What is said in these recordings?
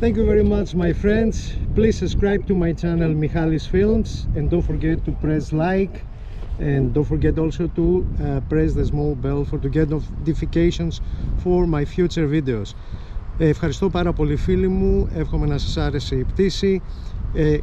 Thank you very much, my friends. Please subscribe to my channel Michalis Films and don't forget to press like, and don't forget also to press the small bell to get notifications for my future videos. Ευχαριστώ πάρα πολύ φίλοι μου, εύχομαι να σας άρεσε η πτήση.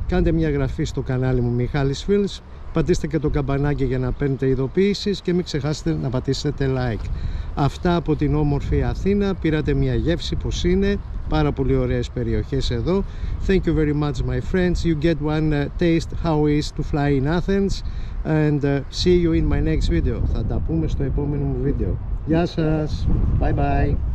Κάντε μια εγγραφή στο κανάλι μου Michalis Films, πατήστε και το καμπανάκι για να παίρνετε ειδοποιήσεις και μην ξεχάσετε να πατήσετε like. Αυτά από την όμορφη Αθήνα, πήρατε μια γεύση πως είναι, πάρα πολύ ωραίες περιοχές εδώ. Thank you very much, my friends. You get one taste how it is to fly in Athens, and see you in my next video. Θα τα πούμε στο επόμενο μου βίντεο. Γεια σας, bye bye.